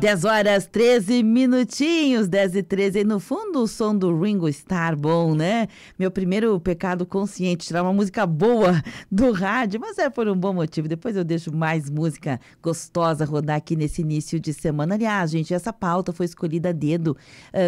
10 horas, 13 minutinhos, 10 e 13. E no fundo, o som do Ringo Starr, bom, né? Meu primeiro pecado consciente, tirar uma música boa do rádio, mas é por um bom motivo. Depois eu deixo mais música gostosa rodar aqui nesse início de semana. Aliás, gente, essa pauta foi escolhida a dedo,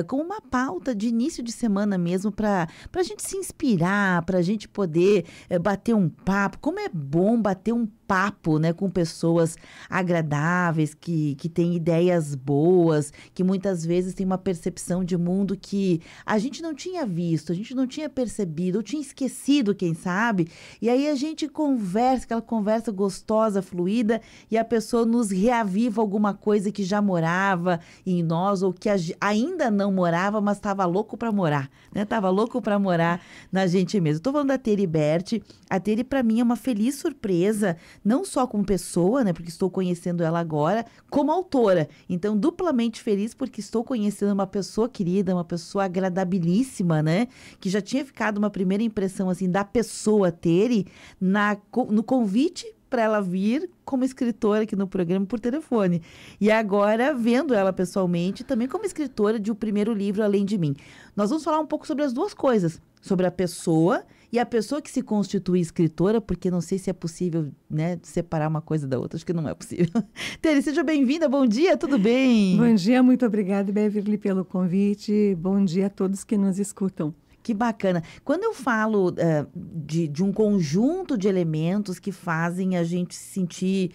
como uma pauta de início de semana mesmo, para a gente se inspirar, para a gente poder bater um papo. Como é bom bater um papo, né, com pessoas agradáveis, que têm ideias boas, que muitas vezes têm uma percepção de mundo que a gente não tinha visto, a gente não tinha percebido, ou tinha esquecido, quem sabe, e aí a gente conversa, aquela conversa gostosa, fluida, e a pessoa nos reaviva alguma coisa que já morava em nós, ou que ainda não morava, mas estava louco para morar, né, estava louco para morar na gente mesmo. Estou falando da Teri Berti. A Teri, para mim, é uma feliz surpresa, não só como pessoa, né, porque estou conhecendo ela agora, como autora. Então, duplamente feliz porque estou conhecendo uma pessoa querida, uma pessoa agradabilíssima, né, que já tinha ficado uma primeira impressão, assim, da pessoa Teri no convite para ela vir como escritora aqui no programa por telefone. E agora, vendo ela pessoalmente, também como escritora de O Primeiro Livro, Além de Mim. Nós vamos falar um pouco sobre as duas coisas, sobre a pessoa e a pessoa que se constitui escritora, porque não sei se é possível, né, separar uma coisa da outra, acho que não é possível. Teri, seja bem-vinda, bom dia, tudo bem? Bom dia, muito obrigada, Beverly, pelo convite, bom dia a todos que nos escutam. Que bacana. Quando eu falo de um conjunto de elementos que fazem a gente se sentir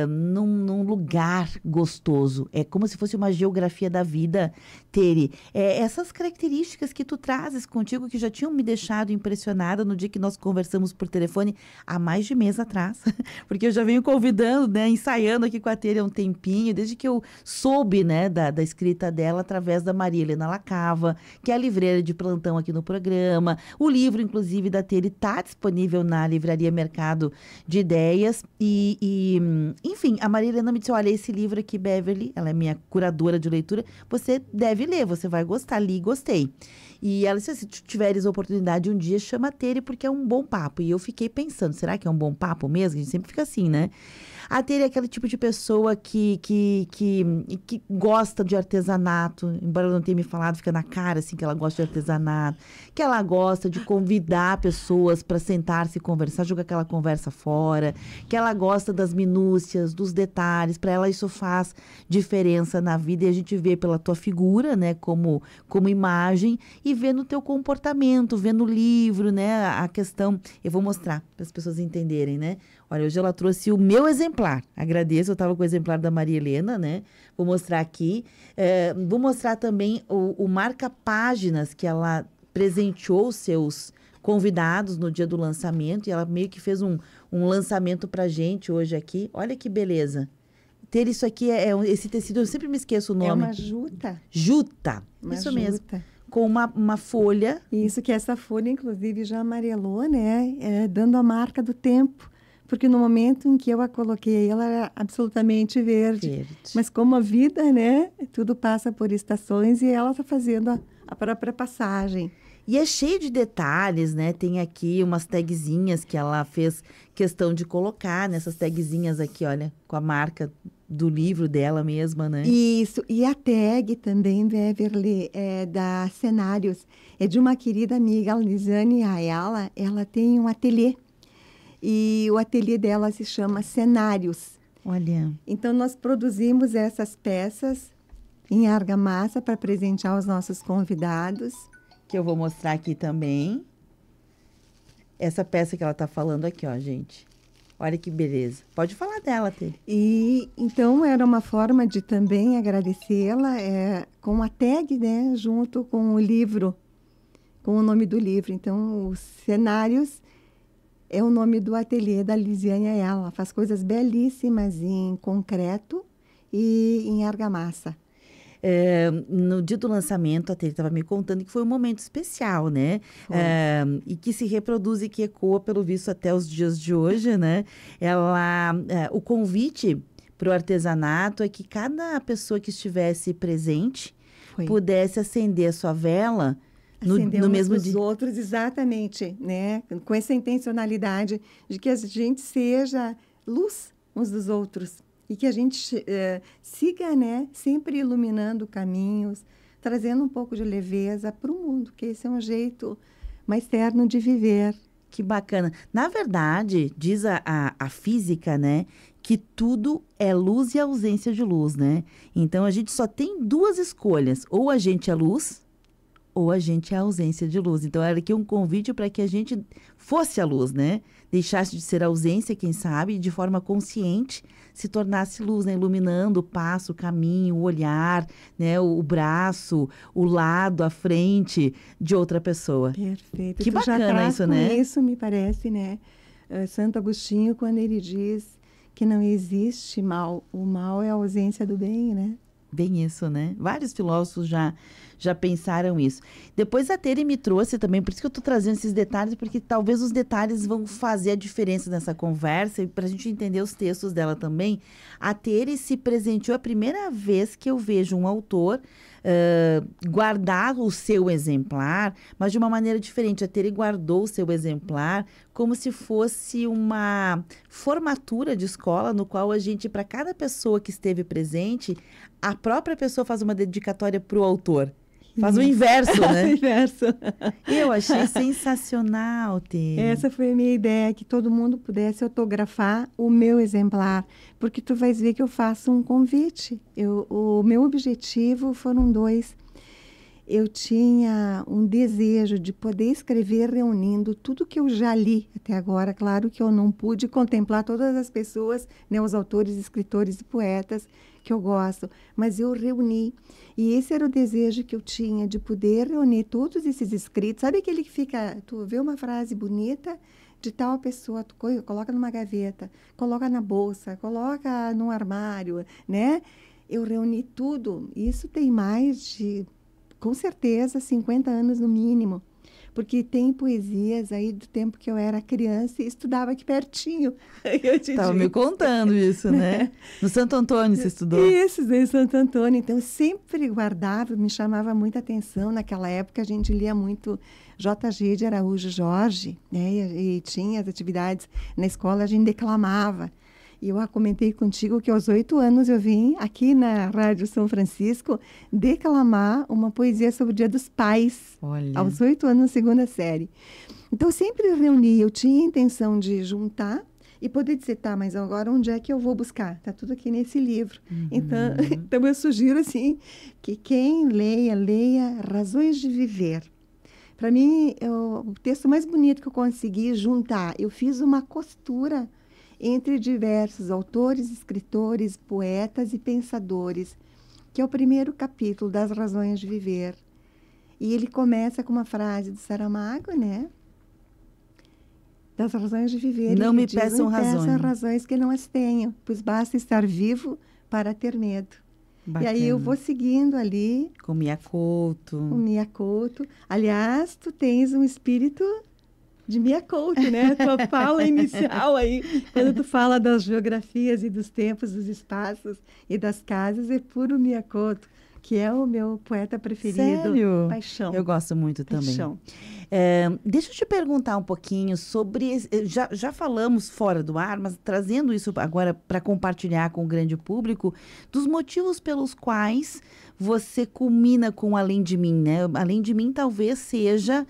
num lugar gostoso, é como se fosse uma geografia da vida, Teri. Essas características que tu trazes contigo, que já tinham me deixado impressionada no dia que nós conversamos por telefone há mais de mês atrás, porque eu já venho convidando, né, ensaiando aqui com a Teri há um tempinho, desde que eu soube, né, da escrita dela através da Maria Helena Lacava, que é a livreira de plantão aqui no programa. O livro, inclusive, da Teri está disponível na Livraria Mercado de Ideias. Enfim, a Maria Helena me disse, olha, esse livro aqui, Beverly, ela é minha curadora de leitura, você deve ler, você vai gostar, li e gostei. E ela disse, se tu tiveres oportunidade um dia, chama a Teri, porque é um bom papo. E eu fiquei pensando, será que é um bom papo mesmo? A gente sempre fica assim, né? A Teri é aquele tipo de pessoa que gosta de artesanato, embora ela não tenha me falado, fica na cara assim que ela gosta de artesanato, que ela gosta de convidar pessoas para sentar-se e conversar, jogar aquela conversa fora, que ela gosta das minúcias, dos detalhes, para ela isso faz diferença na vida e a gente vê pela tua figura, né, como imagem e vê no teu comportamento, vê no livro, né, a questão, eu vou mostrar para as pessoas entenderem, né. Olha, hoje ela trouxe o meu exemplar. Agradeço, eu estava com o exemplar da Maria Helena, né? Vou mostrar aqui. Vou mostrar também o marca-páginas que ela presenteou os seus convidados no dia do lançamento. E ela meio que fez um lançamento pra gente hoje aqui. Olha que beleza. Ter isso aqui, esse tecido, eu sempre me esqueço o nome. É uma juta. Juta, Uma isso juta. mesmo. Com uma folha. Isso, que essa folha, inclusive, já amarelou, né? Dando a marca do tempo. Porque no momento em que eu a coloquei, ela era absolutamente verde. Mas como a vida, né? Tudo passa por estações e ela está fazendo a própria passagem. E é cheio de detalhes, né? Tem aqui umas tagzinhas que ela fez questão de colocar nessas tagzinhas aqui, olha, com a marca do livro dela mesma, né? Isso. E a tag também, Beverly, da Cenários. É de uma querida amiga, a Lisiane Ayala. Ela tem um ateliê. E o ateliê dela se chama Cenários. Olha. Então, nós produzimos essas peças em argamassa para presentear os nossos convidados. Que eu vou mostrar aqui também. Essa peça que ela está falando aqui, ó, gente. Olha que beleza. Pode falar dela, Tê. E, então, era uma forma de também agradecê-la com a tag, né, junto com o livro, com o nome do livro. Então, os Cenários é o nome do ateliê da Lisiane Ayala. Ela faz coisas belíssimas em concreto e em argamassa. No dia do lançamento, a Teri estava me contando que foi um momento especial, né? E que se reproduz e que ecoa, pelo visto, até os dias de hoje, né? O convite para o artesanato é que cada pessoa que estivesse presente pudesse acender a sua vela no mesmo dia. Os outros, exatamente, né? Com essa intencionalidade de que a gente seja luz uns dos outros. E que a gente siga, né, sempre iluminando caminhos, trazendo um pouco de leveza para o mundo, que esse é um jeito mais terno de viver. Que bacana. Na verdade, diz a física, né, que tudo é luz e ausência de luz, né? Então, a gente só tem duas escolhas. Ou a gente é luz, ou a gente é a ausência de luz. Então, era aqui um convite para que a gente fosse a luz, né? Deixasse de ser ausência, quem sabe, e de forma consciente se tornasse luz, né? Iluminando o passo, o caminho, o olhar, né? O braço, o lado, a frente de outra pessoa. Perfeito. Que Tu já bacana traz isso, com né? isso, me parece, né? Santo Agostinho, quando ele diz que não existe mal, o mal é a ausência do bem, né? Bem isso, né? Vários filósofos já pensaram isso. Depois a Tere me trouxe também, por isso que eu estou trazendo esses detalhes, porque talvez os detalhes vão fazer a diferença nessa conversa e para a gente entender os textos dela também. A Tere se presenteou a primeira vez que eu vejo um autor guardar o seu exemplar, mas de uma maneira diferente. A Tere guardou o seu exemplar como se fosse uma formatura de escola, no qual a gente, para cada pessoa que esteve presente, a própria pessoa faz uma dedicatória para o autor. Faz o inverso, né? O inverso. Eu achei sensacional, Tere. Essa foi a minha ideia, que todo mundo pudesse autografar o meu exemplar, porque tu vais ver que eu faço um convite. O meu objetivo foram dois. Eu tinha um desejo de poder escrever reunindo tudo que eu já li até agora. Claro que eu não pude contemplar todas as pessoas, né, os autores, escritores e poetas que eu gosto, mas eu reuni. E esse era o desejo que eu tinha, de poder reunir todos esses escritos. Sabe aquele que fica, tu vê uma frase bonita de tal pessoa, tu coloca numa gaveta, coloca na bolsa, coloca no armário, né? Eu reuni tudo. Isso tem mais de, com certeza, 50 anos no mínimo. Porque tem poesias aí do tempo que eu era criança e estudava aqui pertinho. Estava me contando isso, né? No Santo Antônio você estudou. Isso, em Santo Antônio. Então, eu sempre guardava, me chamava muita atenção. Naquela época, a gente lia muito J.G. de Araújo Jorge, né? E tinha as atividades na escola, a gente declamava. E eu comentei contigo que aos 8 anos eu vim aqui na Rádio São Francisco declamar uma poesia sobre o Dia dos Pais. Olha. Aos 8 anos, na segunda série. Então, eu sempre reuni, eu tinha a intenção de juntar e poder dizer, tá, mas agora onde é que eu vou buscar? Tá tudo aqui nesse livro. Uhum. Então eu sugiro, assim, que quem leia Razões de Viver. Para mim, o texto mais bonito que eu consegui juntar, eu fiz uma costura entre diversos autores, escritores, poetas e pensadores, que é o primeiro capítulo das Razões de Viver. E ele começa com uma frase de Saramago, né? Das razões de viver. Não me diz, peçam razões. Não me peçam razões que não as tenho, pois basta estar vivo para ter medo. Bacana. E aí eu vou seguindo ali. Com Miyakoto. O Miyakoto. Aliás, tu tens um espírito de Miyakoto, né? Tua fala inicial aí, quando tu fala das geografias e dos tempos, dos espaços e das casas, é puro Miyakoto, que é o meu poeta preferido. Sério? Paixão. Eu gosto muito Paixão. também. Deixa eu te perguntar um pouquinho sobre... Já falamos fora do ar, mas trazendo isso agora para compartilhar com o grande público, dos motivos pelos quais você culmina com Além de Mim, né? Além de Mim talvez seja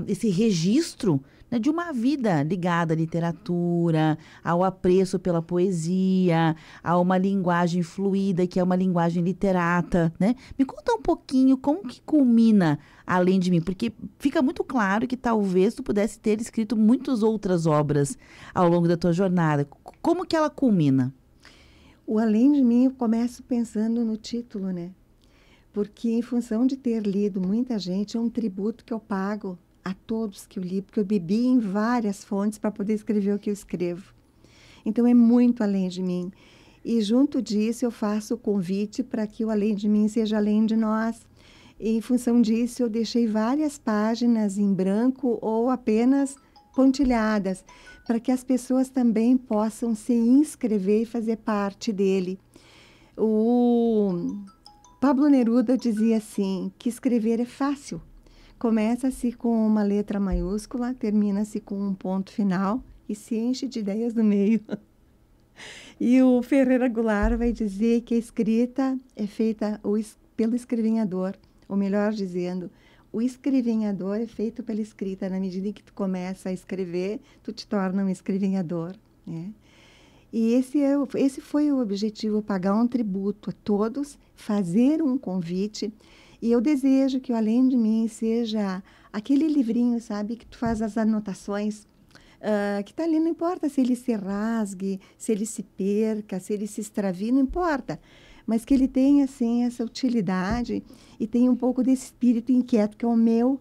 esse registro, né, de uma vida ligada à literatura, ao apreço pela poesia, a uma linguagem fluida, que é uma linguagem literata, né? Me conta um pouquinho como que culmina Além de Mim, porque fica muito claro que talvez tu pudesse ter escrito muitas outras obras ao longo da tua jornada. Como que ela culmina? O Além de Mim, eu começo pensando no título, né? Porque em função de ter lido muita gente, é um tributo que eu pago a todos que eu li, porque eu bebi em várias fontes para poder escrever o que eu escrevo. Então, é muito além de mim. E junto disso, eu faço o convite para que o Além de Mim seja além de nós. E, em função disso, eu deixei várias páginas em branco ou apenas pontilhadas, para que as pessoas também possam se inscrever e fazer parte dele. O Pablo Neruda dizia assim, que escrever é fácil. Começa-se com uma letra maiúscula, termina-se com um ponto final e se enche de ideias no meio. E o Ferreira Goulart vai dizer que a escrita é feita pelo escrevinhador, ou melhor dizendo, o escrevinhador é feito pela escrita. Na medida em que tu começa a escrever, tu te torna um escrevinhador, né? E esse foi o objetivo, pagar um tributo a todos, fazer um convite. E eu desejo que o Além de Mim seja aquele livrinho, sabe, que tu faz as anotações, que está ali, não importa se ele se rasgue, se ele se perca, se ele se extravie, não importa. Mas que ele tenha, assim, essa utilidade e tenha um pouco desse espírito inquieto, que é o meu.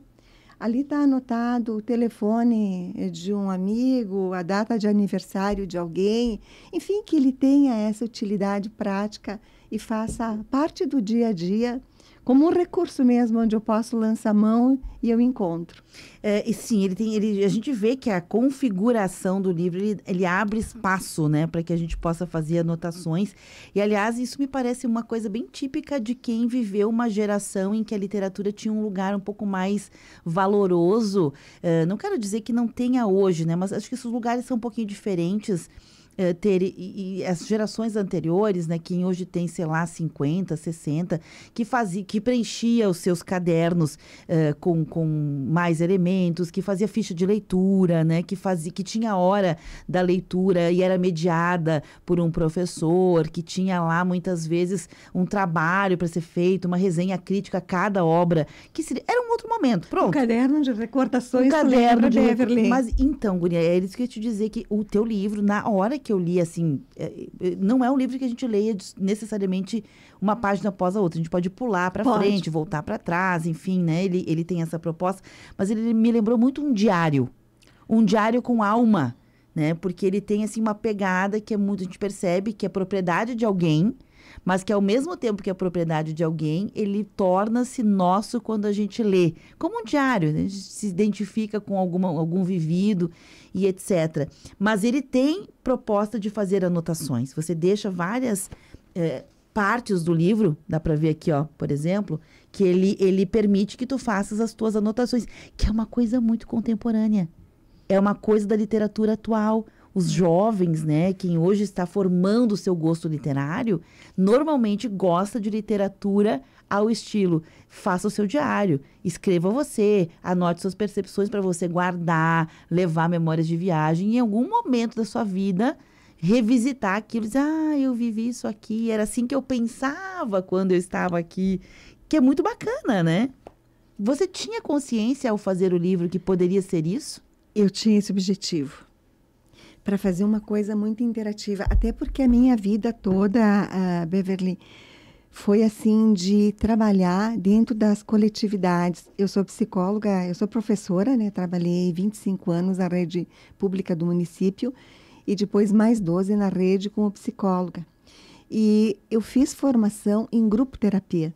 Ali está anotado o telefone de um amigo, a data de aniversário de alguém. Enfim, que ele tenha essa utilidade prática e faça parte do dia a dia, como um recurso mesmo, onde eu posso lançar a mão e eu encontro. E sim, a gente vê que a configuração do livro, ele abre espaço, né, para que a gente possa fazer anotações. E, aliás, isso me parece uma coisa bem típica de quem viveu uma geração em que a literatura tinha um lugar um pouco mais valoroso. Não quero dizer que não tenha hoje, né, mas acho que esses lugares são um pouquinho diferentes. E as gerações anteriores, né, quem hoje tem, sei lá, 50, 60, que preenchia os seus cadernos com mais elementos, que fazia ficha de leitura, né, que tinha hora da leitura e era mediada por um professor, que tinha lá, muitas vezes, um trabalho para ser feito, uma resenha crítica a cada obra, era um outro momento, pronto. Um caderno de recordações, um caderno de Beverly. Mas então, Guria, é isso que eu ia te dizer, que o teu livro, na hora que eu li, assim, não é um livro que a gente leia necessariamente uma página após a outra. A gente pode pular para frente, voltar para trás, enfim, né? Ele tem essa proposta, mas ele me lembrou muito um diário com alma, né? Porque ele tem, assim, uma pegada que é muito, a gente percebe que é propriedade de alguém, mas que ao mesmo tempo que é propriedade de alguém, ele torna-se nosso quando a gente lê. Como um diário, né? A gente se identifica com algum vivido e etc. Mas ele tem proposta de fazer anotações. Você deixa várias partes do livro, dá para ver aqui, ó, por exemplo, que ele permite que tu faças as tuas anotações, que é uma coisa muito contemporânea. É uma coisa da literatura atual. Os jovens, né, quem hoje está formando o seu gosto literário, normalmente gosta de literatura ao estilo: faça o seu diário, escreva você, anote suas percepções para você guardar, levar memórias de viagem e em algum momento da sua vida revisitar aquilo e dizer: eu vivi isso aqui, era assim que eu pensava quando eu estava aqui, que é muito bacana, né? Você tinha consciência ao fazer o livro que poderia ser isso? Eu tinha esse objetivo, para fazer uma coisa muito interativa. Até porque a minha vida toda, Beverly, foi assim, de trabalhar dentro das coletividades. Eu sou psicóloga, eu sou professora, né? Trabalhei 25 anos na rede pública do município e depois mais 12 na rede como psicóloga. E eu fiz formação em grupo terapia.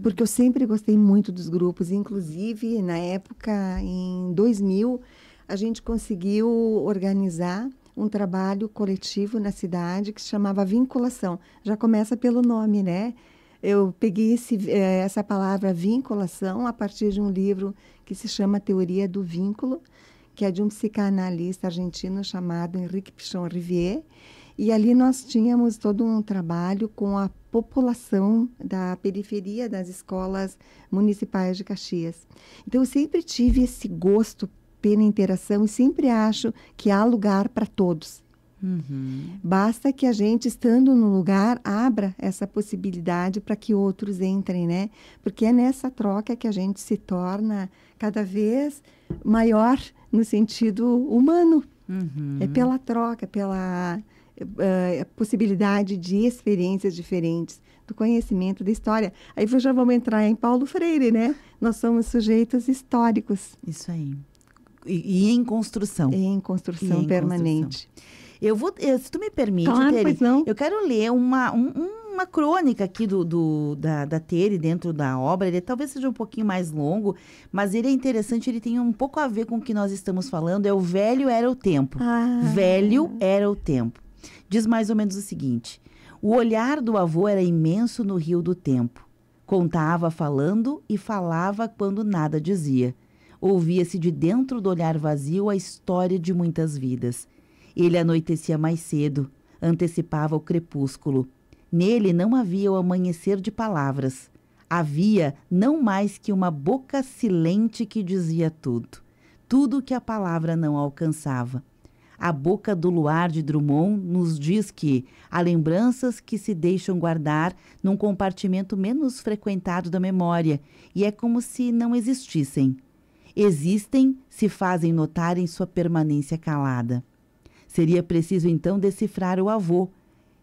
Porque eu sempre gostei muito dos grupos. Inclusive, na época, em 2000, a gente conseguiu organizar um trabalho coletivo na cidade que se chamava vinculação. Já começa pelo nome, né? Eu peguei essa palavra vinculação a partir de um livro que se chama Teoria do Vínculo, que é de um psicanalista argentino chamado Henrique Pichon Rivière. E ali nós tínhamos todo um trabalho com a população da periferia das escolas municipais de Caxias. Então, eu sempre tive esse gosto pela interação e sempre acho que há lugar para todos. Basta que a gente, estando no lugar, abra essa possibilidade para que outros entrem, né? Porque é nessa troca que a gente se torna cada vez maior no sentido humano. É pela troca, pela possibilidade de experiências diferentes, do conhecimento da história. Aí já vamos entrar em Paulo Freire, né? Nós somos sujeitos históricos. Isso aí. E em construção. Em construção permanente. Eu vou, se tu me permite, claro, Tere, pois não. Eu quero ler uma crônica aqui da Tere dentro da obra. Ele talvez seja um pouquinho mais longo, mas ele é interessante, ele tem um pouco a ver com o que nós estamos falando. É O Velho Era o Tempo. Velho era o tempo. Diz mais ou menos o seguinte: o olhar do avô era imenso no rio do tempo. Contava falando e falava quando nada dizia. Ouvia-se de dentro do olhar vazio a história de muitas vidas. Ele anoitecia mais cedo, antecipava o crepúsculo. Nele não havia o amanhecer de palavras. Havia não mais que uma boca silente que dizia tudo. Tudo que a palavra não alcançava. A boca do luar de Drummond nos diz que há lembranças que se deixam guardar num compartimento menos frequentado da memória e é como se não existissem. Existem, se fazem notar em sua permanência calada. Seria preciso então decifrar o avô.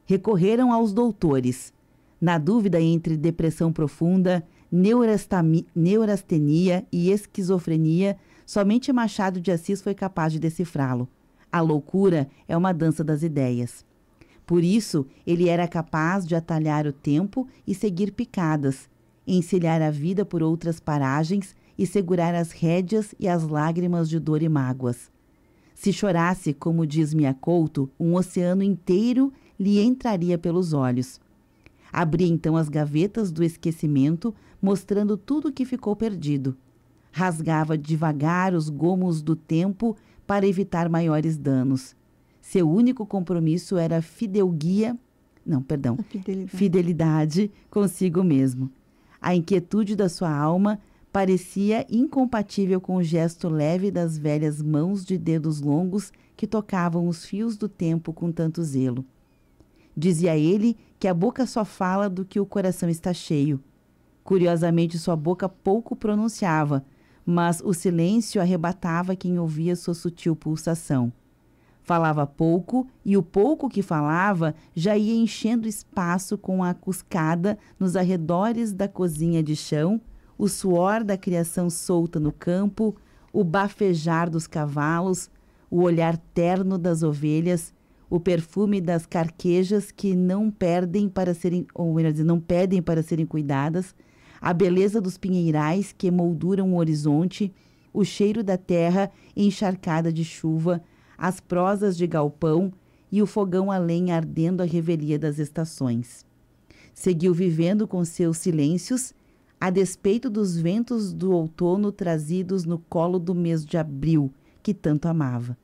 Recorreram aos doutores. Na dúvida entre depressão profunda, neurastenia e esquizofrenia, somente Machado de Assis foi capaz de decifrá-lo. A loucura é uma dança das ideias. Por isso, ele era capaz de atalhar o tempo e seguir picadas, encilhar a vida por outras paragens e segurar as rédeas e as lágrimas de dor e mágoas. Se chorasse, como diz Mia Couto, um oceano inteiro lhe entraria pelos olhos. Abria então as gavetas do esquecimento, mostrando tudo o que ficou perdido. Rasgava devagar os gomos do tempo para evitar maiores danos. Seu único compromisso era fidelidade consigo mesmo. A inquietude da sua alma parecia incompatível com o gesto leve das velhas mãos de dedos longos que tocavam os fios do tempo com tanto zelo. Dizia ele que a boca só fala do que o coração está cheio. Curiosamente, sua boca pouco pronunciava, mas o silêncio arrebatava quem ouvia sua sutil pulsação. Falava pouco, e o pouco que falava já ia enchendo espaço com a cuscada nos arredores da cozinha de chão, o suor da criação solta no campo, o bafejar dos cavalos, o olhar terno das ovelhas, o perfume das carquejas que não pedem para serem cuidadas, a beleza dos pinheirais que emolduram o horizonte, o cheiro da terra encharcada de chuva, as prosas de galpão e o fogão a lenha ardendo à revelia das estações. Seguiu vivendo com seus silêncios, a despeito dos ventos do outono trazidos no colo do mês de abril, que tanto amava.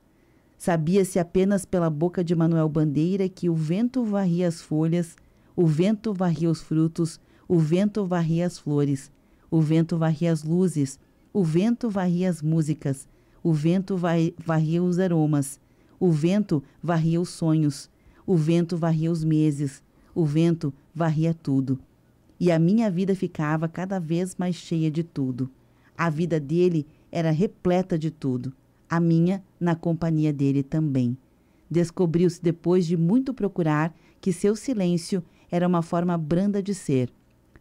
Sabia-se apenas pela boca de Manuel Bandeira que o vento varria as folhas, o vento varria os frutos, o vento varria as flores, o vento varria as luzes, o vento varria as músicas, o vento varria os aromas, o vento varria os sonhos, o vento varria os meses, o vento varria tudo. E a minha vida ficava cada vez mais cheia de tudo. A vida dele era repleta de tudo. A minha, na companhia dele também. Descobriu-se depois de muito procurar que seu silêncio era uma forma branda de ser.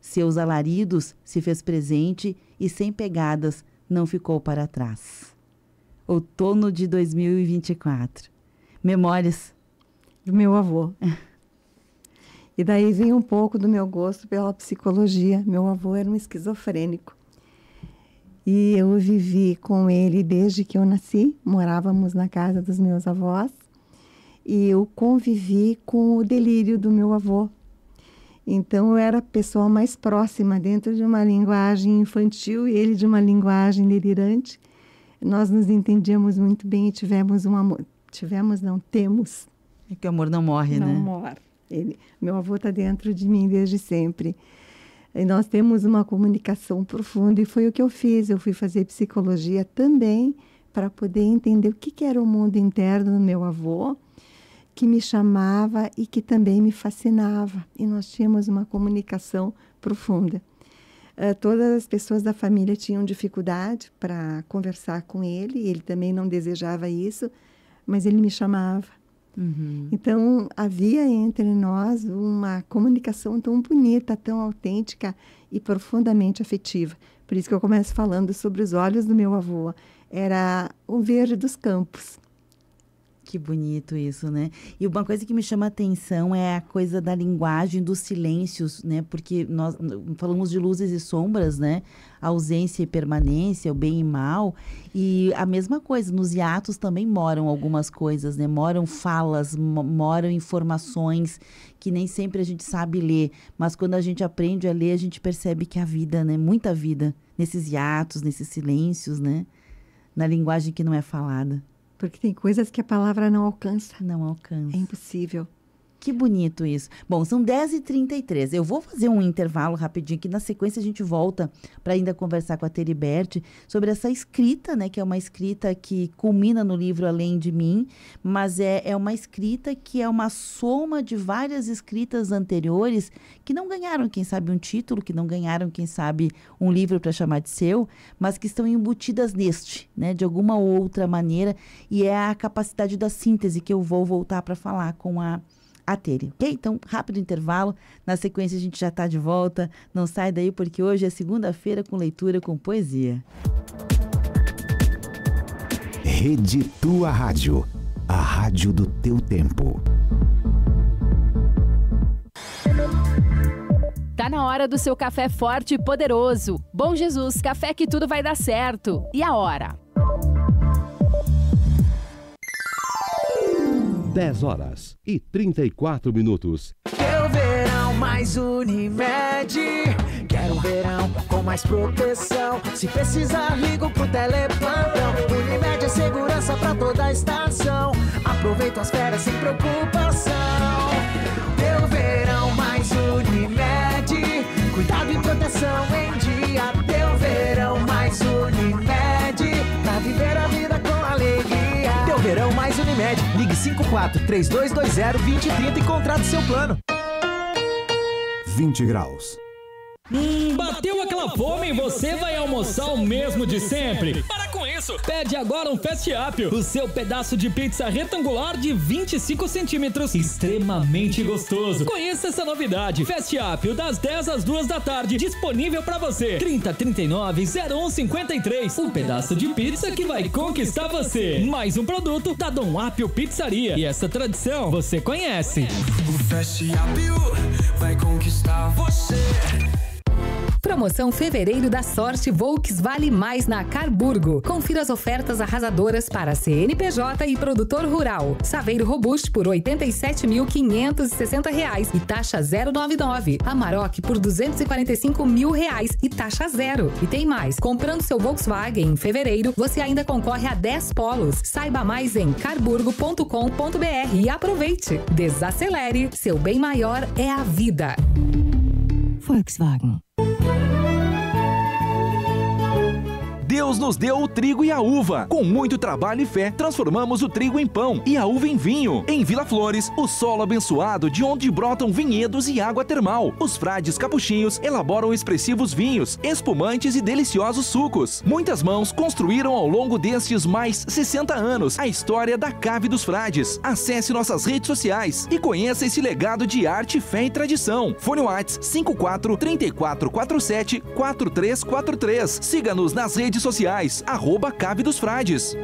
Seus alaridos se fez presente e sem pegadas não ficou para trás. Outono de 2024. Memórias do meu avô. E daí vem um pouco do meu gosto pela psicologia. Meu avô era um esquizofrênico. E eu vivi com ele desde que eu nasci. Morávamos na casa dos meus avós. E eu convivi com o delírio do meu avô. Então, eu era a pessoa mais próxima dentro de uma linguagem infantil e ele de uma linguagem delirante. Nós nos entendíamos muito bem e tivemos um amor. Temos. É que o amor não morre, né? Não morre. Meu avô está dentro de mim desde sempre. E nós temos uma comunicação profunda e foi o que eu fiz. Eu fui fazer psicologia também para poder entender o que era o mundo interno do meu avô, que me chamava e que também me fascinava. E nós tínhamos uma comunicação profunda. Todas as pessoas da família tinham dificuldade para conversar com ele. Ele também não desejava isso, mas ele me chamava. Uhum. Então, havia entre nós uma comunicação tão bonita, tão autêntica e profundamente afetiva. Por isso que eu começo falando sobre os olhos do meu avô. Era o verde dos campos. Que bonito isso, né? E uma coisa que me chama a atenção é a coisa da linguagem dos silêncios, né? Porque nós falamos de luzes e sombras, né? A ausência e permanência, o bem e mal. E a mesma coisa, nos hiatos também moram algumas coisas, né? Moram falas, moram informações que nem sempre a gente sabe ler. Mas quando a gente aprende a ler, a gente percebe que há vida, né? Muita vida nesses hiatos, nesses silêncios, né? Na linguagem que não é falada. Porque tem coisas que a palavra não alcança. Não alcança. É impossível. Que bonito isso. Bom, são 10h33. Eu vou fazer um intervalo rapidinho, que na sequência a gente volta para ainda conversar com a Teriberti sobre essa escrita, né? Que é uma escrita que culmina no livro Além de Mim, mas é uma escrita que é uma soma de várias escritas anteriores que não ganharam, quem sabe, um título, que não ganharam, quem sabe, um livro para chamar de seu, mas que estão embutidas neste, né? De alguma outra maneira, e é a capacidade da síntese que eu vou voltar para falar com a Teri, ok? Então, rápido intervalo. Na sequência, a gente já está de volta. Não sai daí, porque hoje é segunda-feira com leitura com poesia. Rede Tua Rádio. A rádio do teu tempo. Tá na hora do seu café forte e poderoso. Bom Jesus, café que tudo vai dar certo. E a hora? 10h34. Quero verão mais Unimed. Quero verão com mais proteção. Se precisar, ligo pro teleplantão. Unimed é segurança pra toda a estação. Aproveito as férias sem preocupação. Teu verão mais Unimed. Cuidado e proteção em dia. Teu verão mais Unimed. Pra viver a vida com alegria. Teu verão mais Unimed. Ligue 54-3220-2030 e contrate seu plano. 20 graus. Bateu aquela fome e você vai almoçar o mesmo de sempre? Para com isso! Pede agora um Fast Up, o seu pedaço de pizza retangular de 25 centímetros, extremamente gostoso. Conheça essa novidade. Fast Up, das 10 às 2 da tarde, disponível para você. 3039-0153. Um pedaço de pizza que vai conquistar você. Mais um produto da Dom Apio Pizzaria. E essa tradição você conhece. O Fast Up vai conquistar você. Promoção Fevereiro da Sorte Volks Vale Mais na Carburgo. Confira as ofertas arrasadoras para CNPJ e produtor rural. Saveiro Robuste por R$ 87.560 e taxa 0,99. Amarok por R$ 245.000 e taxa zero. E tem mais. Comprando seu Volkswagen em fevereiro, você ainda concorre a 10 polos. Saiba mais em carburgo.com.br e aproveite. Desacelere. Seu bem maior é a vida. Volkswagen. Deus nos deu o trigo e a uva. Com muito trabalho e fé, transformamos o trigo em pão e a uva em vinho. Em Vila Flores, o solo abençoado de onde brotam vinhedos e água termal. Os frades capuchinhos elaboram expressivos vinhos, espumantes e deliciosos sucos. Muitas mãos construíram ao longo destes mais 60 anos a história da Cave dos Frades. Acesse nossas redes sociais e conheça esse legado de arte, fé e tradição. Fone WhatsApp 54-3447-4343. Siga-nos nas redes sociais, @Cave dos Frades.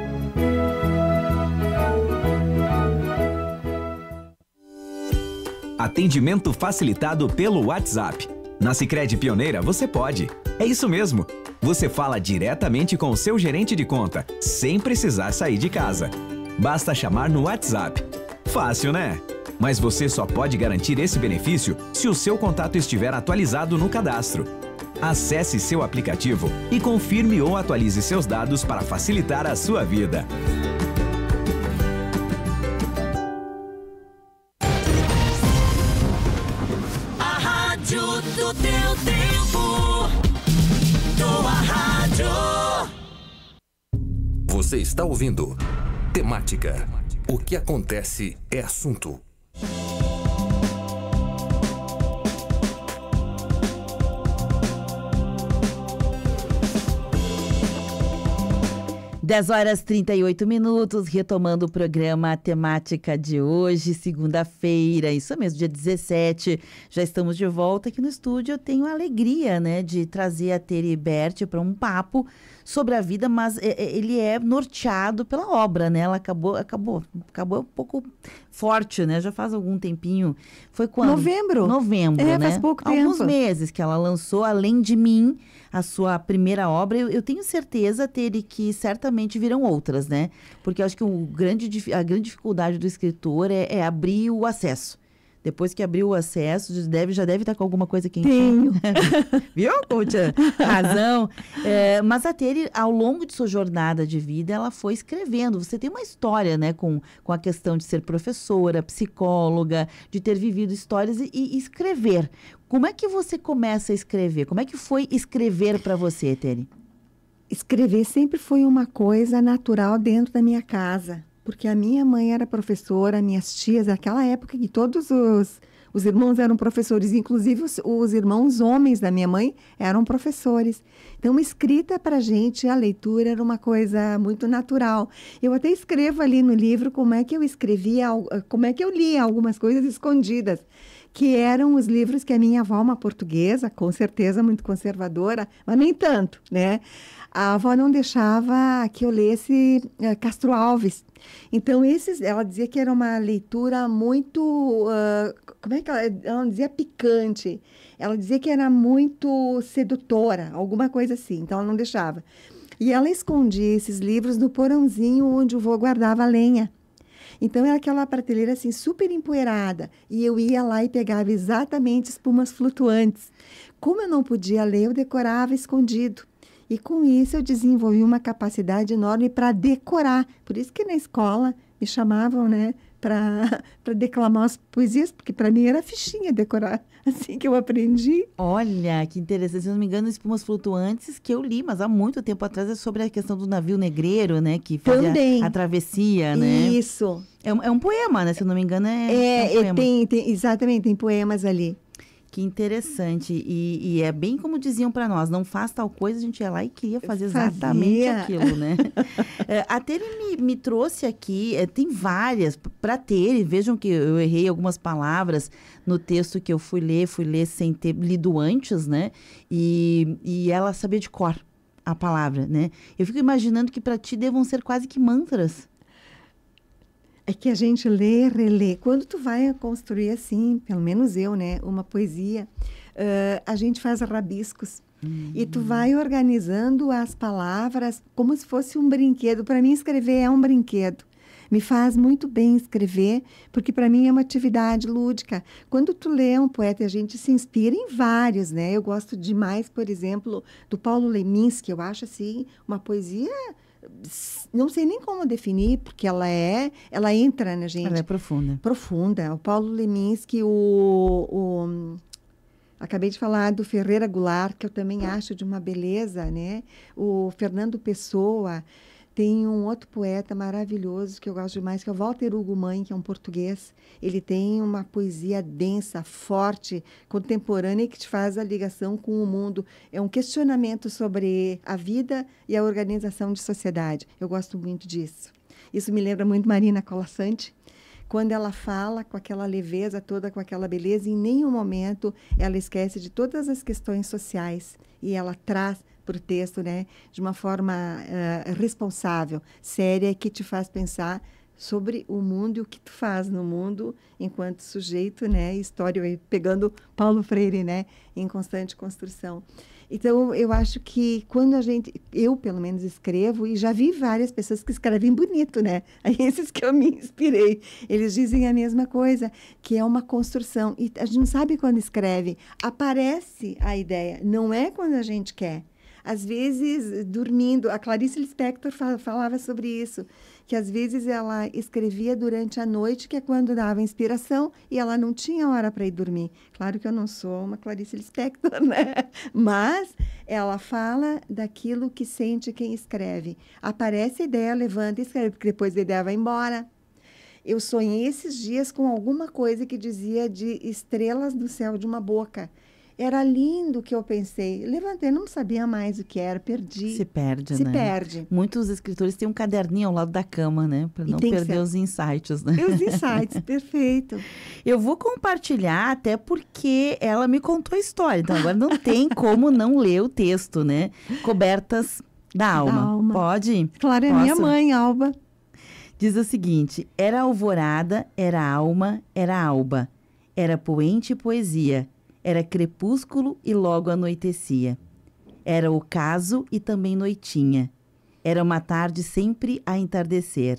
Atendimento facilitado pelo WhatsApp. Na Sicredi Pioneira você pode. É isso mesmo. Você fala diretamente com o seu gerente de conta, sem precisar sair de casa. Basta chamar no WhatsApp. Fácil, né? Mas você só pode garantir esse benefício se o seu contato estiver atualizado no cadastro. Acesse seu aplicativo e confirme ou atualize seus dados para facilitar a sua vida. A rádio do teu tempo. Tua rádio. Você está ouvindo Temática. O que acontece é assunto. 10h38, retomando o programa Temática de hoje, segunda-feira, isso mesmo, dia 17, já estamos de volta aqui no estúdio. Eu tenho a alegria, né, de trazer a Teriberti para um papo sobre a vida, mas ele é norteado pela obra, né? Ela acabou um pouco forte, né? Já faz algum tempinho. Foi quando? Novembro, né? Faz pouco tempo. Alguns meses que ela lançou Além de Mim, a sua primeira obra. Eu tenho certeza, Teri, que certamente virão outras, né? Porque eu acho que a grande dificuldade do escritor é abrir o acesso. Depois que abriu o acesso, já deve estar com alguma coisa quentinha. Tenho. Viu? Como tinha razão. Mas a Tere, ao longo de sua jornada de vida, ela foi escrevendo. Você tem uma história, né? Com a questão de ser professora, psicóloga, de ter vivido histórias e escrever. Como é que você começa a escrever? Como é que foi escrever para você, Tere? Escrever sempre foi uma coisa natural dentro da minha casa. Porque a minha mãe era professora, minhas tias, naquela época que todos os irmãos eram professores, inclusive os irmãos homens da minha mãe eram professores. Então, escrita para a gente, a leitura era uma coisa muito natural. Eu até escrevo ali no livro como é que eu escrevia, como é que eu lia algumas coisas escondidas, que eram os livros que a minha avó, uma portuguesa, com certeza muito conservadora, mas nem tanto, né? A avó não deixava que eu lesse Castro Alves. Então, ela dizia que era uma leitura muito, como é que ela não dizia picante, ela dizia que era muito sedutora, alguma coisa assim, então ela não deixava. E ela escondia esses livros no porãozinho onde o vô guardava a lenha. Então, era aquela prateleira assim, super empoeirada, e eu ia lá e pegava exatamente espumas flutuantes. Como eu não podia ler, eu decorava escondido. E com isso eu desenvolvi uma capacidade enorme para decorar. Por isso que na escola me chamavam, né, para declamar as poesias, porque para mim era fichinha decorar, assim que eu aprendi. Olha, que interessante. Se não me engano, Espumas Flutuantes, que eu li, mas há muito tempo atrás, é sobre a questão do navio negreiro, né, que fazia a travessia, né? Isso. É um poema, né, se eu não me engano, é um poema. Exatamente, tem poemas ali. Que interessante. E é bem como diziam para nós, não faz tal coisa, a gente ia lá e queria fazer exatamente aquilo, né? A Tere me trouxe aqui, tem várias, para Tere, vejam que eu errei algumas palavras no texto que eu fui ler sem ter lido antes, né? E ela sabia de cor a palavra, né? Eu fico imaginando que para ti devam ser quase que mantras. É que a gente lê, relê. Quando tu vai construir assim, pelo menos eu, né, uma poesia, a gente faz rabiscos. E tu vai organizando as palavras como se fosse um brinquedo. Para mim, escrever é um brinquedo. Me faz muito bem escrever, porque para mim é uma atividade lúdica. Quando tu lê um poeta, a gente se inspira em vários, né? Eu gosto demais, por exemplo, do Paulo Leminski. Eu acho, assim, uma poesia... Não sei nem como definir, porque ela entra na gente. Ela é profunda. Profunda. O Paulo Leminski, acabei de falar do Ferreira Goulart, que eu também acho de uma beleza, né? O Fernando Pessoa. Tem um outro poeta maravilhoso que eu gosto demais, que é o Walter Hugo Mãe, que é um português. Ele tem uma poesia densa, forte, contemporânea, que te faz a ligação com o mundo. É um questionamento sobre a vida e a organização de sociedade. Eu gosto muito disso. Isso me lembra muito Marina Colasanti, quando ela fala com aquela leveza toda, com aquela beleza, em nenhum momento ela esquece de todas as questões sociais e ela traz para o texto, né, de uma forma responsável, séria, que te faz pensar sobre o mundo e o que tu faz no mundo enquanto sujeito, né, história, pegando Paulo Freire, né, em constante construção. Então, eu acho que quando eu pelo menos escrevo, e já vi várias pessoas que escrevem bonito, né? Aí esses que eu me inspirei, eles dizem a mesma coisa, que é uma construção. E a gente não sabe quando escreve, aparece a ideia, não é quando a gente quer. Às vezes, dormindo, a Clarice Lispector falava sobre isso, que às vezes ela escrevia durante a noite, que é quando dava inspiração, e ela não tinha hora para ir dormir. Claro que eu não sou uma Clarice Lispector, né? Mas ela fala daquilo que sente quem escreve. Aparece a ideia, levanta e escreve, porque depois a ideia vai embora. Eu sonhei esses dias com alguma coisa que dizia de estrelas no céu de uma boca. Era lindo o que eu pensei. Levantei, não sabia mais o que era, perdi. Se perde, né? Se perde. Muitos escritores têm um caderninho ao lado da cama, né? Para não perder os insights, né? Os insights, perfeito. Eu vou compartilhar até porque ela me contou a história. Então, agora não tem como não ler o texto, né? Cobertas da Alma. Pode? Claro, é minha mãe, Alba. Diz o seguinte: era alvorada, era alma, era alba. Era poente e poesia. Era crepúsculo e logo anoitecia. Era ocaso e também noitinha. Era uma tarde sempre a entardecer.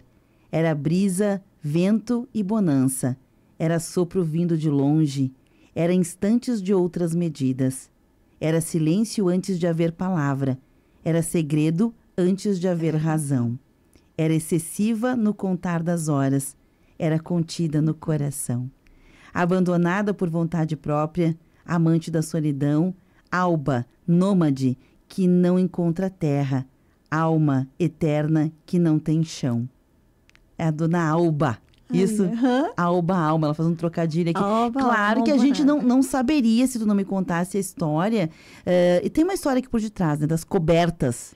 Era brisa, vento e bonança. Era sopro vindo de longe, era instantes de outras medidas. Era silêncio antes de haver palavra, era segredo antes de haver razão. Era excessiva no contar das horas, era contida no coração. Abandonada por vontade própria, amante da solidão, alba, nômade, que não encontra terra, alma eterna que não tem chão. É a dona Alba. Isso, Alba Alma, ela faz um trocadilho aqui. Alba, claro que a gente não saberia se tu não me contasse a história. E tem uma história aqui por detrás, né, das cobertas.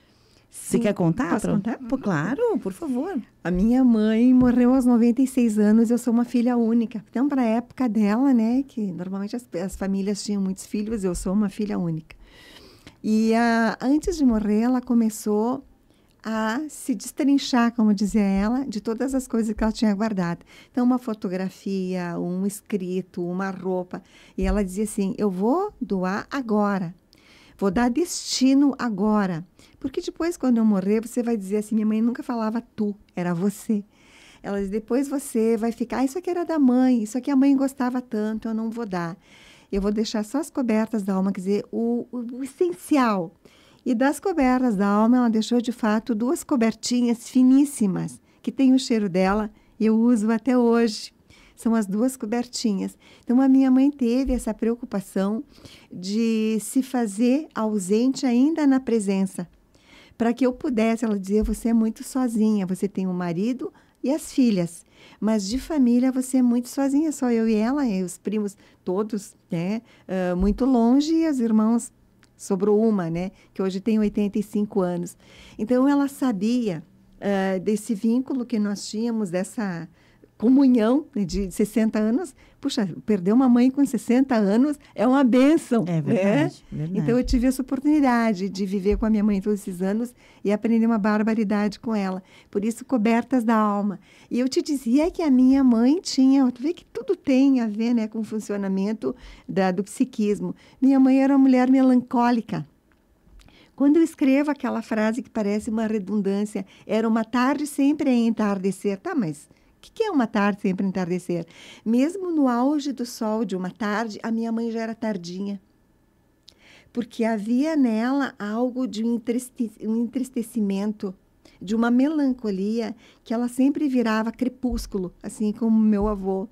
Você quer contar? Posso contar? Pô, claro, por favor. A minha mãe morreu aos 96 anos, eu sou uma filha única. Então, para a época dela, né, que normalmente as famílias tinham muitos filhos, eu sou uma filha única. E antes de morrer, ela começou a se destrinchar, como dizia ela, de todas as coisas que ela tinha guardado. Então, uma fotografia, um escrito, uma roupa. E ela dizia assim, eu vou doar agora. Vou dar destino agora. Porque depois, quando eu morrer, você vai dizer assim, minha mãe nunca falava tu, era você. Ela diz, depois você vai ficar, isso aqui era da mãe, isso aqui a mãe gostava tanto, eu não vou dar. Eu vou deixar só as cobertas da alma, quer dizer, o essencial. E das cobertas da alma, ela deixou, de fato, 2 cobertinhas finíssimas, que tem o cheiro dela, e eu uso até hoje. São as 2 cobertinhas. Então, a minha mãe teve essa preocupação de se fazer ausente ainda na presença, para que eu pudesse, ela dizia, você é muito sozinha, você tem um marido e as filhas, mas de família você é muito sozinha, só eu e ela, e os primos todos, né, muito longe, e as irmãs, sobrou uma, né, que hoje tem 85 anos. Então, ela sabia desse vínculo que nós tínhamos, dessa comunhão de 60 anos. Puxa, perder uma mãe com 60 anos é uma bênção. É verdade, né? verdade. Então, eu tive essa oportunidade de viver com a minha mãe todos esses anos e aprender uma barbaridade com ela. Por isso, cobertas da alma. E eu te dizia que a minha mãe tinha, tu vê que tudo tem a ver, né, com o funcionamento do psiquismo. Minha mãe era uma mulher melancólica. Quando eu escrevo aquela frase que parece uma redundância, era uma tarde sempre a entardecer. Tá, mas o que é uma tarde sempre a entardecer? Mesmo no auge do sol de uma tarde, a minha mãe já era tardinha. Porque havia nela algo de um entristecimento, de uma melancolia, que ela sempre virava crepúsculo, assim como meu avô.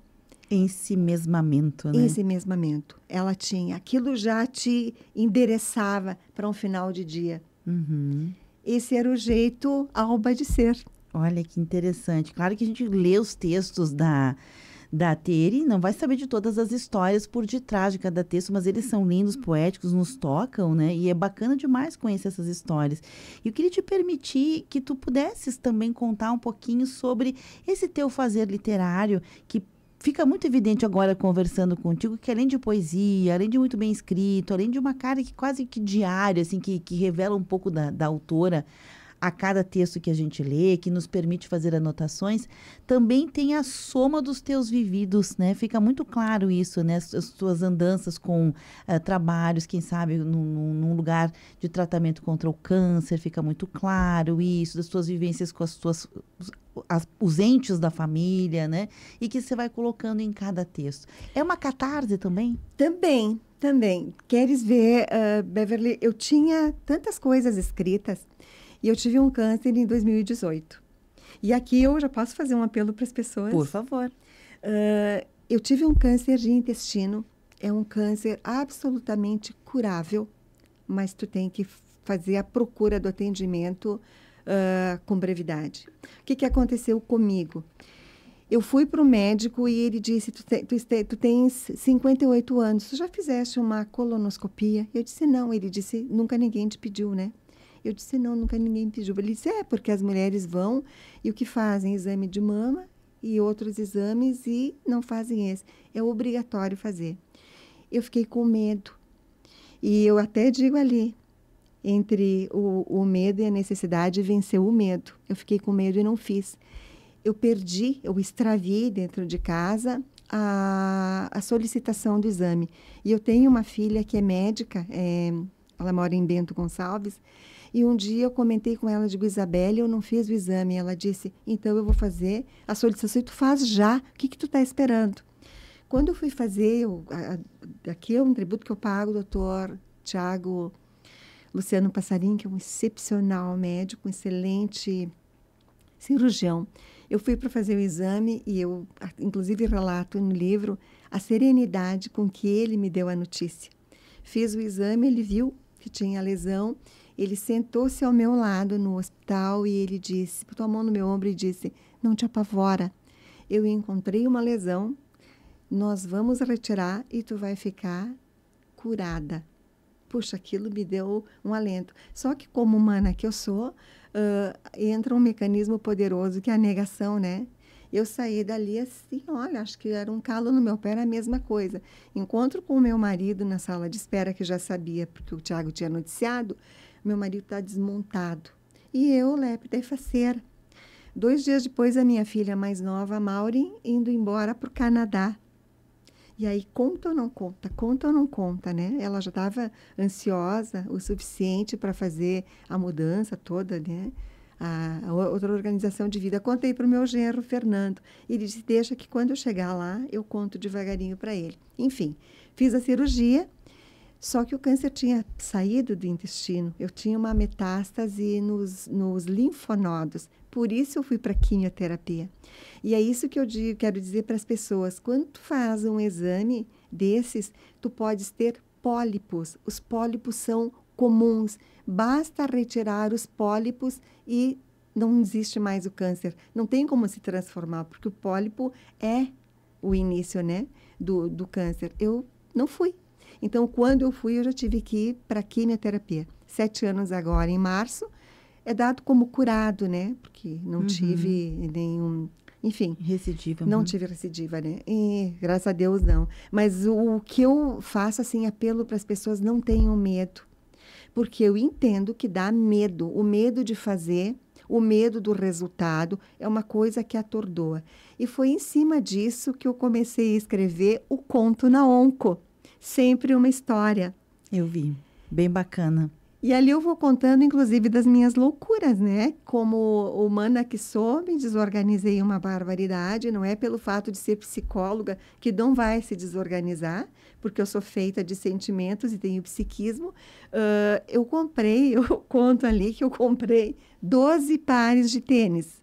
Ensimesmamento, né? Ensimesmamento. Ela tinha. Aquilo já te endereçava para um final de dia. Uhum. Esse era o jeito Alba de ser. Olha que interessante. Claro que a gente lê os textos da Tere, não vai saber de todas as histórias por detrás de cada texto, mas eles são lindos, poéticos, nos tocam, né? E é bacana demais conhecer essas histórias. E eu queria te permitir que tu pudesses também contar um pouquinho sobre esse teu fazer literário, que fica muito evidente agora conversando contigo, que além de poesia, além de muito bem escrito, além de uma cara que quase que diária, assim, que revela um pouco da autora a cada texto que a gente lê, que nos permite fazer anotações, também tem a soma dos teus vividos, né? Fica muito claro isso, né? As tuas andanças com trabalhos, quem sabe, num lugar de tratamento contra o câncer, fica muito claro isso, das tuas vivências com os entes da família, né? E que você vai colocando em cada texto. É uma catarse também? Também. Queres ver, Beverly, eu tinha tantas coisas escritas. E eu tive um câncer em 2018. E aqui eu já posso fazer um apelo para as pessoas. Por favor. Eu tive um câncer de intestino. É um câncer absolutamente curável, mas tu tem que fazer a procura do atendimento com brevidade. O que aconteceu comigo? Eu fui para o médico e ele disse, tu tens 58 anos, tu já fizeste uma colonoscopia? Eu disse, não. Ele disse, nunca ninguém te pediu, né? Eu disse, não, nunca ninguém pediu. Ele disse, porque as mulheres vão e o que fazem? Exame de mama e outros exames e não fazem esse. É obrigatório fazer. Eu fiquei com medo. E eu até digo ali, entre o medo e a necessidade, venceu o medo. Eu fiquei com medo e não fiz. Eu extraviei dentro de casa a solicitação do exame. E eu tenho uma filha que é médica, ela mora em Bento Gonçalves, e um dia eu comentei com ela, digo, Isabelle, eu não fiz o exame. Ela disse, então eu vou fazer a solicitação e tu faz já. O que tu está esperando? Quando eu fui fazer, aqui é um tributo que eu pago, doutor Tiago Luciano Passarim, que é um excepcional médico, um excelente cirurgião. Eu fui para fazer o exame e eu, inclusive, relato no livro a serenidade com que ele me deu a notícia. Fiz o exame, ele viu que tinha lesão, ele sentou-se ao meu lado no hospital e ele disse, botou a mão no meu ombro e disse, não te apavora, eu encontrei uma lesão, nós vamos retirar e tu vai ficar curada. Puxa, aquilo me deu um alento. Só que como humana que eu sou, entra um mecanismo poderoso que é a negação, né? Eu saí dali assim, olha, acho que era um calo no meu pé, era a mesma coisa. Encontro com o meu marido na sala de espera, que já sabia, porque o Tiago tinha noticiado, meu marido está desmontado. E eu, lépida e faceira. 2 dias depois, a minha filha mais nova, a Maureen, indo embora para o Canadá. E aí, conta ou não conta? Conta ou não conta, né? Ela já estava ansiosa o suficiente para fazer a mudança toda, né? A outra organização de vida. Contei para o meu genro, Fernando. Ele disse, deixa que quando eu chegar lá, eu conto devagarinho para ele. Enfim, fiz a cirurgia, só que o câncer tinha saído do intestino. Eu tinha uma metástase nos linfonodos. Por isso eu fui para a quimioterapia. E é isso que eu quero dizer para as pessoas. Quando tu faz um exame desses, tu podes ter pólipos. Os pólipos são comuns. Basta retirar os pólipos e não existe mais o câncer. Não tem como se transformar, porque o pólipo é o início, né, do câncer. Eu não fui. Então, quando eu fui, eu já tive que ir para a quimioterapia. 7 anos agora, em março, é dado como curado, né? Porque não tive nenhum... Enfim, recidiva. Não tive recidiva, né? E, graças a Deus, não. Mas o que eu faço, assim, apelo para as pessoas, não tenham medo. Porque eu entendo que dá medo. O medo de fazer, o medo do resultado, é uma coisa que atordoa. E foi em cima disso que eu comecei a escrever o Conto na Onco. Sempre uma história. Eu vi. Bem bacana. E ali eu vou contando, inclusive, das minhas loucuras, né? Como humana que sou, me desorganizei uma barbaridade. Não é pelo fato de ser psicóloga que não vai se desorganizar, porque eu sou feita de sentimentos e tenho psiquismo. Eu conto ali que eu comprei 12 pares de tênis.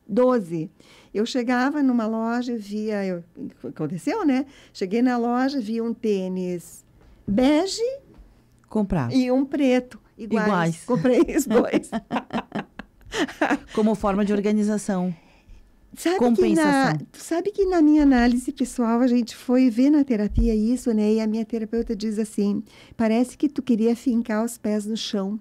12. Eu chegava numa loja, via... aconteceu, né? Cheguei na loja, vi um tênis bege... Comprar. E um preto, iguais. Comprei os 2. Como forma de organização. Sabe que na minha análise pessoal, a gente foi ver na terapia isso, né? E a minha terapeuta diz assim, parece que tu queria fincar os pés no chão.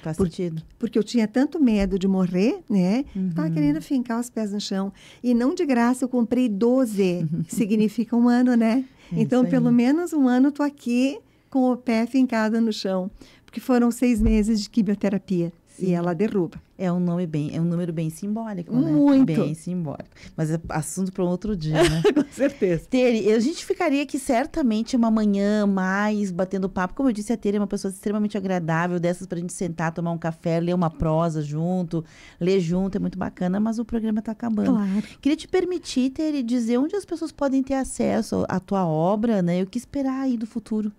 Faz sentido. Porque eu tinha tanto medo de morrer, né? Estava querendo fincar os pés no chão. E não de graça, eu comprei 12. Significa um ano, né? Então, pelo menos um ano, estou aqui com o pé fincado no chão, porque foram 6 meses de quimioterapia. Sim. E ela derruba. É um número bem simbólico, né? Muito. Bem simbólico. Mas é assunto para um outro dia, né? Com certeza. Tere, a gente ficaria aqui certamente uma manhã mais batendo papo. Como eu disse, a Tere é uma pessoa extremamente agradável, dessas pra gente sentar, tomar um café, ler uma prosa junto, ler junto, é muito bacana, mas o programa tá acabando. Claro. Queria te permitir, Tere, dizer onde as pessoas podem ter acesso à tua obra, né? E o que esperar aí do futuro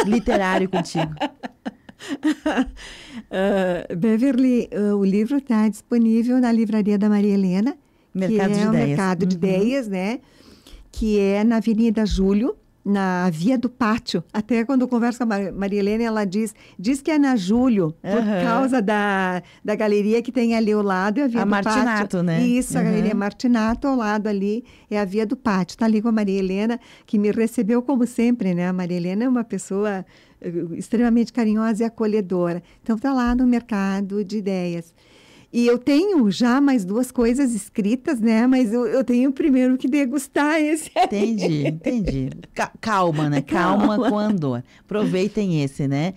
literário contigo. Beverly, o livro está disponível na livraria da Maria Helena, Mercado que de é o Ideias. Mercado de Ideias, né? Que é na Avenida Júlio, na Via do Pátio. Até quando eu converso com a Maria Helena, ela diz que é na Júlio, por causa da galeria que tem ali ao lado, é a Via do Martinato, Pátio. Né? Isso, a galeria Martinato, ao lado ali, é a Via do Pátio. Está ali com a Maria Helena, que me recebeu como sempre, né? A Maria Helena é uma pessoa extremamente carinhosa e acolhedora. Então, está lá no Mercado de Ideias. E eu tenho já mais 2 coisas escritas, né? Mas eu tenho primeiro que degustar esse aí. Entendi. Calma, né? Calma com a dor. Aproveitem esse, né?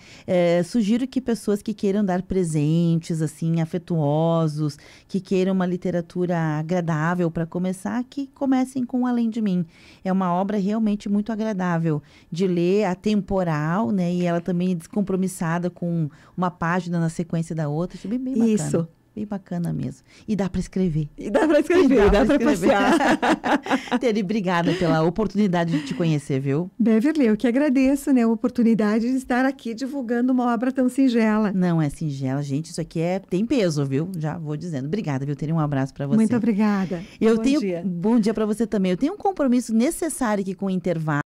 Sugiro que pessoas que queiram dar presentes, assim, afetuosos, que queiram uma literatura agradável para começar, que comecem com Além de Mim. É uma obra realmente muito agradável de ler, atemporal, né? E ela também é descompromissada com uma página na sequência da outra. Acho bem bacana. Isso. bem bacana mesmo. E dá para escrever. E dá para escrever, dá para passear. Tere, obrigada pela oportunidade de te conhecer, viu? Beverly, eu que agradeço, né, a oportunidade de estar aqui divulgando uma obra tão singela. Não é singela, gente, isso aqui tem peso, viu? Já vou dizendo. Obrigada, viu? Tere, um abraço para você. Muito obrigada. Bom dia para você também. Eu tenho um compromisso necessário aqui com o intervalo.